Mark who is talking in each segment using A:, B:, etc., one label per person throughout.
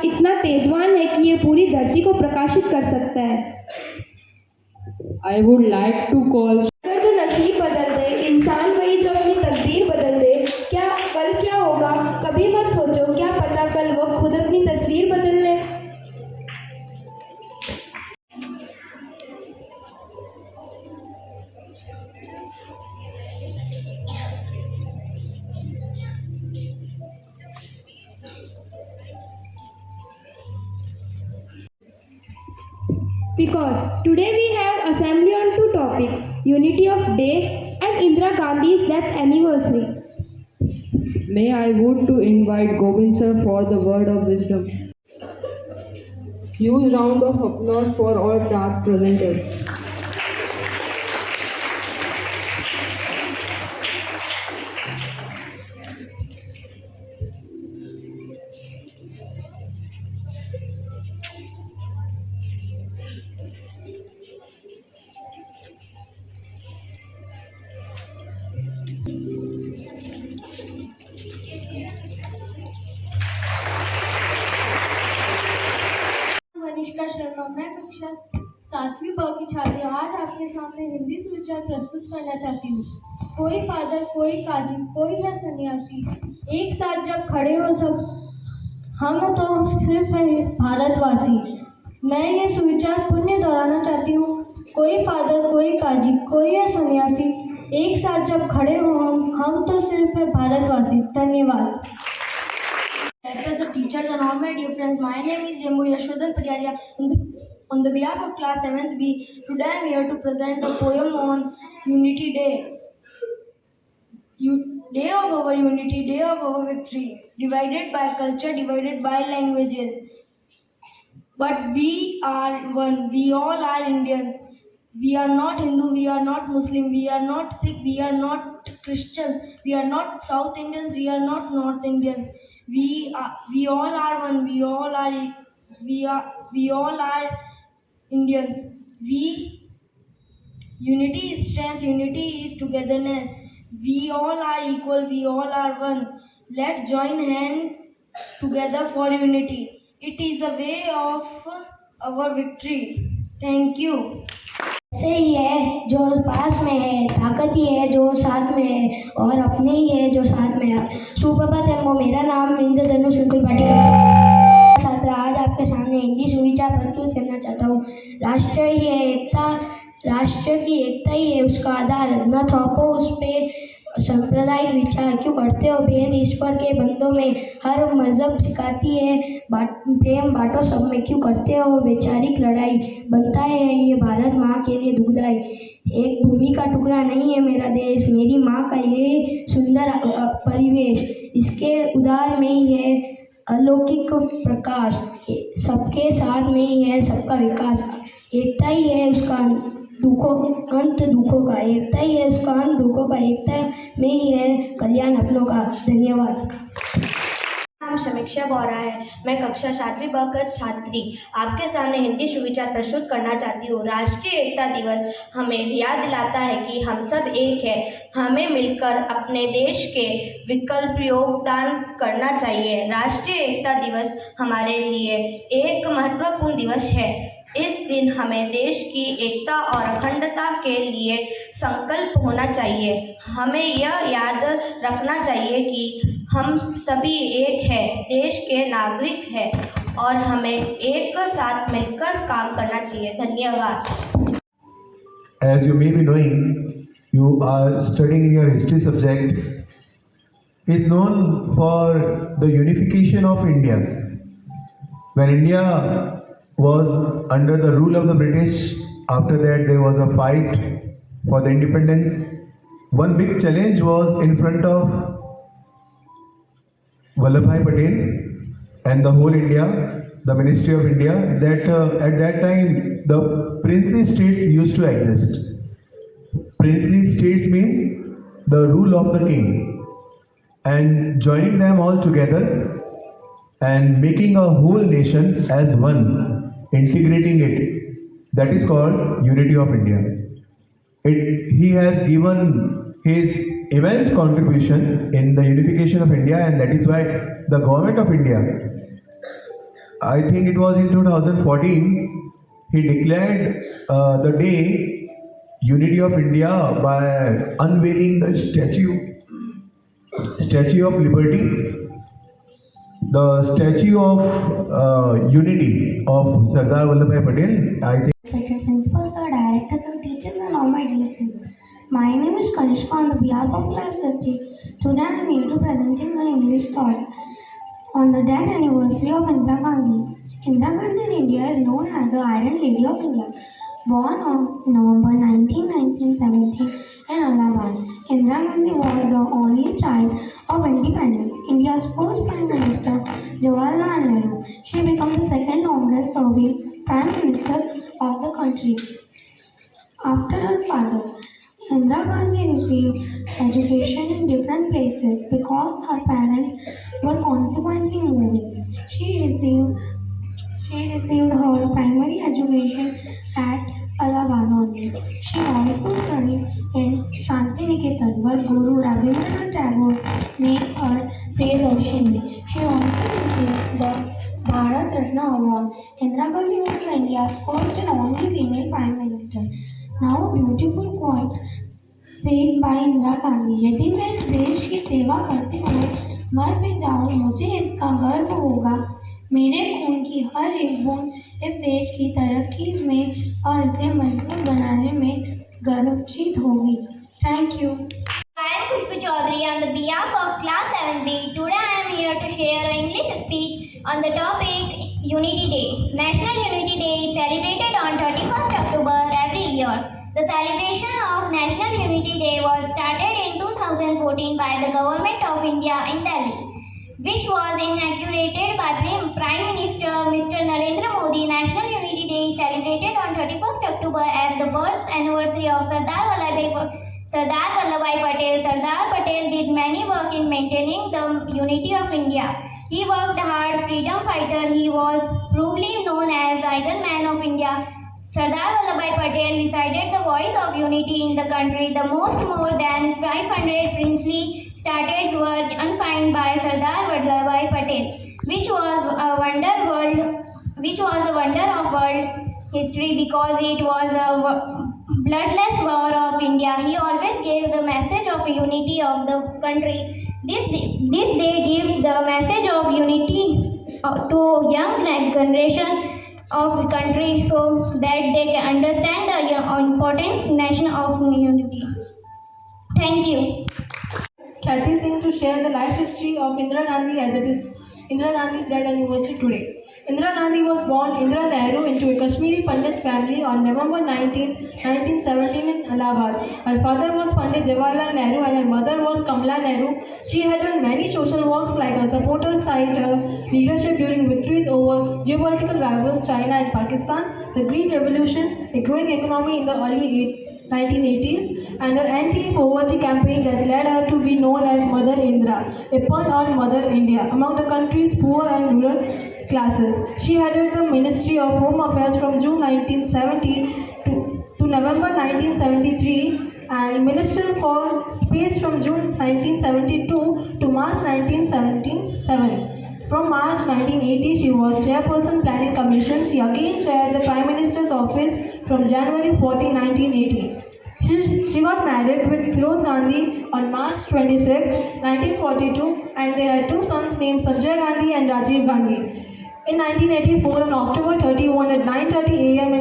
A: इतना तेजवान है कि ये पूरी धरती को प्रकाशित कर सकता है।
B: I would like to call
A: अगर जो नसीब बदल दे, इंसान वही जो अपनी तकदीर बदल दे। कल क्या होगा कभी मत सोचो, क्या पता कल वो खुद अपनी तस्वीर बदल ले। Because today we have assembly on two topics, unity of day and Indira Gandhi's death anniversary.
B: May I would to invite Govind sir for the word of wisdom. Huge round of applause for all chart presenters.
C: वनिष्का Sharma, मैं कक्षा 7वीं ब की छात्री आज आपके सामने हिंदी सुविचार प्रस्तुत करना चाहती हूँ। कोई फादर, कोई काजी, कोई है सन्यासी, एक साथ जब खड़े हो सब, हम तो सिर्फ है भारतवासी। मैं ये सुविचार पुण्य दोहराना चाहती हूँ। कोई फादर, कोई काजी, कोई है सन्यासी, एक साथ जब खड़े हो हम तो सिर्फ है भारतवासी। धन्यवाद। Directors, teachers and all my dear friends, my name is Jambu Yashodhan Pariyaria. On the behalf of class 7th B, today I am here to present a poem on Unity Day. Day of our unity, day of our victory, divided by culture, divided by languages. But we are one, we all are Indians. We are not Hindu, we are not Muslim, we are not Sikh, we are not Christians, we are not South Indians, we are not North Indians. We all are one, we all are Indians. Unity is strength, unity is togetherness. We all are equal, we all are one. Let's join hands together for unity. It is a way of our victory. Thank you.
D: से ही है जो पास में है, ताकत ही है जो साथ में है, और अपने ही है जो साथ में है। सुप्रभात है, वो मेरा नाम इंद्रधनुष शुक्ल पाटिल छात्र आज आपके सामने हिंदी सुविचार प्रस्तुत करना चाहता हूँ। राष्ट्र की एकता ही है उसका आधार, न थोपो उस पे सांप्रदायिक विचार। क्यों करते हो भेद ईश्वर के बंदों में, हर मजहब सिखाती है प्रेम बांटो सब में। क्यों करते हो वैचारिक लड़ाई, बनता है ये भारत माँ के लिए दुखदाई। एक भूमि का टुकड़ा नहीं है मेरा देश, मेरी माँ का ये सुंदर परिवेश। इसके उदार में ही है अलौकिक प्रकाश, सबके साथ में ही है सबका विकास। एकता ही है उसका अंत दुखों का, एकता ही है उसका अंत दुखों का, एकता में ही है कल्याण अपनों का। धन्यवाद।
E: नाम समीक्षा बोरा है, मैं कक्षा 7वीं ब की छात्री आपके सामने हिंदी सुविचार प्रस्तुत करना चाहती हूँ। राष्ट्रीय एकता दिवस हमें याद दिलाता है कि हम सब एक हैं। हमें मिलकर अपने देश के विकल्प योगदान करना चाहिए। राष्ट्रीय एकता दिवस हमारे लिए एक महत्वपूर्ण दिवस है। इस दिन हमें देश की एकता और अखंडता के लिए संकल्प होना चाहिए। हमें यह याद रखना चाहिए कि हम सभी एक हैं, देश के नागरिक हैं और हमें एक साथ मिलकर काम करना चाहिए। धन्यवाद।
F: As you may be knowing, you are studying in your history subject, is known for the unification of India. When India was under the rule of the British, after that there was a fight for the independence. One big challenge was in front of Vallabhbhai Patel and the whole India, the Ministry of India, that at that time the princely states used to exist. Princely states means the rule of the king, and joining them all together and making a whole nation as one, integrating it, that is called unity of India. He has given his immense contribution in the unification of India, and that is why the government of India I think it was in 2014, he declared the day Unity of India by unveiling the Statue of Liberty, the Statue of Unity of Sardar Vallabhbhai Patel. I think.
D: Respected principals, sir, directors, sir, teachers, and all my dear friends. My name is Kanishka on the behalf of class 50. Today I am here to presenting the English thought on the death anniversary of Indira Gandhi. Indira Gandhi in India is known as the Iron Lady of India. Born on November 19, 1917 in Allahabad, Indira Gandhi was the only child of independent India's first Prime Minister, Jawaharlal Nehru. She became the second longest serving Prime Minister of the country. After her father, Indira Gandhi received education in different places because her parents were consequently moving. She received her primary education at Allahabad only. She also studied in Shantiniketan, where Guru Rabindranath Tagore named her Priyadarshini. She also received the Bharat Ratna Award. Indira Gandhi was India's first and only female Prime Minister. Now a beautiful quote said bye Indira Gandhi. यदि मैं इस देश की सेवा करते हुए मर भी जाऊं, मुझे इसका गर्व होगा। मेरे खून की हर एक बूंद इस देश की तरक्की में और इसे मजबूत बनाने में गर्वित होगी। Thank you.
G: I am Khushbu Chaudhary on the behalf of class 7B. Today I am here to share an English speech on the topic Unity Day. National Unity Day is celebrated on 31st October every year. The celebration of National Unity Day was started in 2014 by the Government of India in Delhi, which was inaugurated by Prime Minister Mr. Narendra Modi. National Unity Day is celebrated on 31st October as the birth anniversary of Sardar Vallabhbhai Patel. Sardar Patel did many work in maintaining the unity of India. He worked hard, freedom fighter. He was probably known as the Idol Man of India. Sardar Vallabhbhai Patel decided the voice of unity in the country. The more than 500 princely statutes were unveiled by Sardar Vallabhbhai Patel, which was a wonder of world history because it was a bloodless war of India. He always gave the message of unity of the country. This day gives the message of unity to young generation of the country so that they can understand the importance nation of unity. Thank you.
H: Kathy Singh to share the life history of Indira Gandhi as it is Indira Gandhi's death anniversary today. Indira Gandhi was born Indira Nehru into a Kashmiri Pandit family on November 19, 1917 in Allahabad. Her father was Pandit Jawaharlal Nehru and her mother was Kamala Nehru. She had done many social works like her supporters cited her leadership during victories over geopolitical rivals China and Pakistan, the Green Revolution, a growing economy in the early 1980s, and her anti-poverty campaign that led her to be known as Mother Indira, a pun on Mother India, among the country's poor and rural classes. She headed the Ministry of Home Affairs from June 1970 to November 1973 and Minister for Space from June 1972 to March 1977. From March 1980, she was Chairperson Planning Commission. She again chaired the Prime Minister's office from January 14, 1980. She got married with Firoz Gandhi on March 26, 1942 and they had two sons named Sanjay Gandhi and Rajiv Gandhi. In 1984, on October 31 at 9:30 a.m.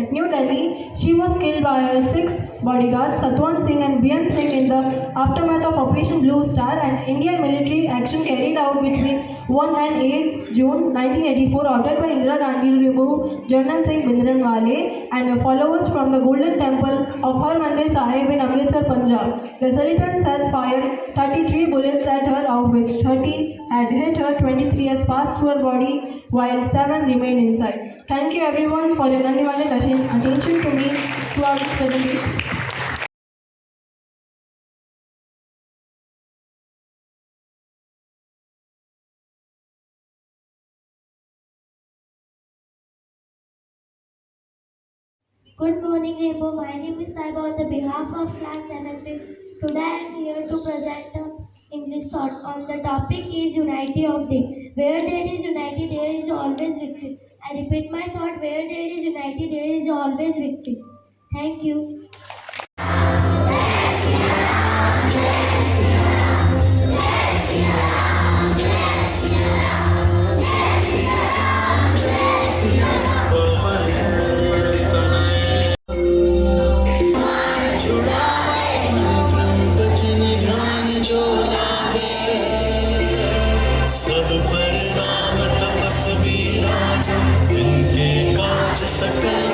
H: at New Delhi, she was killed by her six bodyguards, Satwan Singh and Bian Singh, in the aftermath of Operation Blue Star, an Indian military action carried out between 1 and 8 June 1984, ordered by Indira Gandhi to remove Jarnail Singh Bhindranwale and her followers from the Golden Temple of Harmandir Sahib in Amritsar, Punjab. The assailants had fired 33 bullets at her, of which 30 had hit her, 23 has passed through her body, while 7 remained inside. Thank you everyone for your undivided attention to me throughout this presentation.
C: Good morning, Rainbow. My name is Saiba on the behalf of class 7B. Today I am here to present English thought on the topic is Unity of Day. Where there is unity, there is always victory. I repeat my thought, where there is unity, there is always victory. Thank you.
I: सब पर राम तपस्वी राजन, जिनके काज सकल